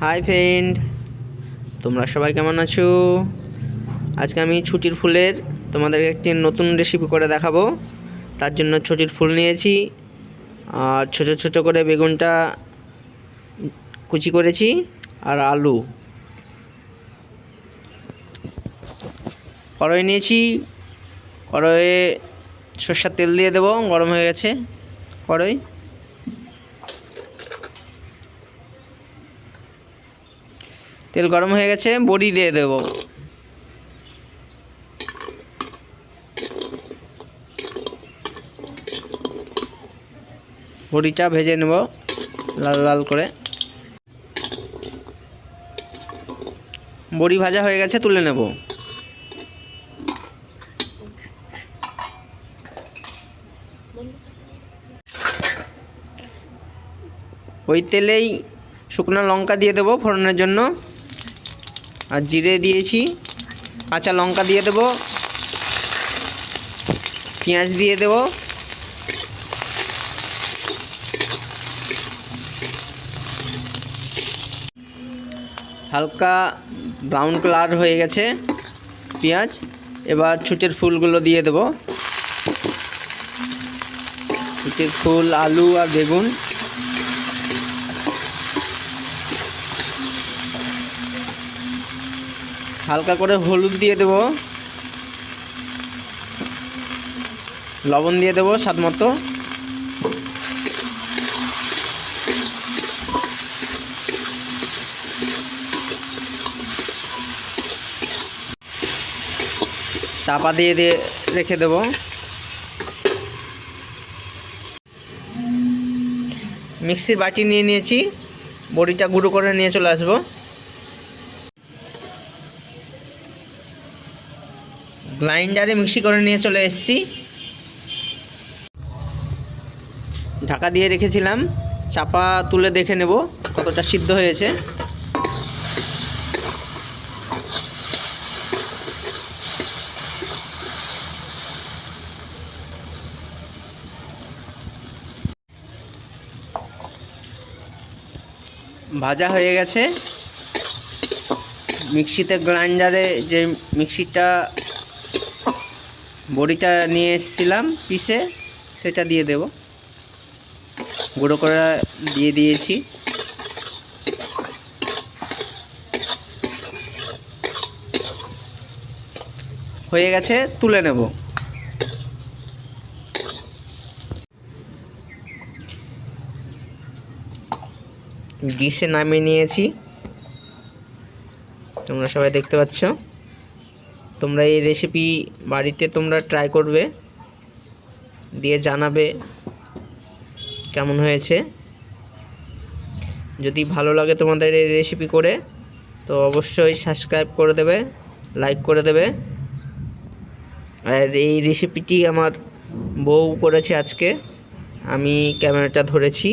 Hi friend, তোমরা সবাই কেমন আছো? আজকে আমি ছুটির ফুলের তোমাদেরকে একটি নতুন রেসিপি করে দেখাবো। তার জন্য ছুটির ফুল নিয়েছি আর ছোট ছোট করে বেগুনটা কুচি করেছি আর আলু। কড়াই নিয়েছি, কড়াইয়ে সরষের তেল দিয়ে দেবো। গরম হয়ে গেছে কড়াই। তেল গরম হয়ে গেছে, বড়ি দিয়ে দেব। বড়িটা ভেজে নেব লাল লাল করে। বড়ি ভাজা হয়ে গেছে, তুলে নেব। ওই তেলেই শুকনো লঙ্কা দিয়ে দেবো ফোড়নের জন্য, আর জিরে দিয়েছি, কাঁচা লঙ্কা দিয়ে দেবো, পেঁয়াজ দিয়ে দেবো, হালকা ব্রাউন কালার হয়ে গেছে পেঁয়াজ। এবার ছুটির ফুলগুলো দিয়ে দেবো। ছুটির ফুল, আলু আর বেগুন। হালকা করে হলুদ দিয়ে দেবো, লবণ দিয়ে দেবো স্বাদ মতো। চাপা দিয়ে রেখে দেবো। মিক্সির বাটি নিয়ে নিয়েছি, বড়িটা গুঁড়ো করে নিয়ে চলে আসবো। গ্রাইন্ডারে মিক্সি করে নিয়ে চলে এসেছি। ঢাকা দিয়ে রেখেছিলাম, চাপা তুলে দেখে নেব কতটা সিদ্ধ হয়েছে। ভাজা হয়ে গেছে। মিক্সিতে গ্রাইন্ডারে যে মিক্সিটা বড়িটা নিয়ে এসেছিলাম পিসে, সেটা দিয়ে দেব। গুঁড়ো করে দিয়ে দিয়েছি। হয়ে গেছে, তুলে নেব। ডিশে নামিয়ে নিয়েছি, তোমরা সবাই দেখতে পাচ্ছ। তোমরা এই রেসিপি বাড়িতে তোমরা ট্রাই করবে, দিয়ে জানাবে কেমন হয়েছে। যদি ভালো লাগে তোমাদের এই রেসিপি করে, তো অবশ্যই সাবস্ক্রাইব করে দেবে, লাইক করে দেবে। আর এই রেসিপিটি আমার বউ করেছে আজকে, আমি ক্যামেরাটা ধরেছি।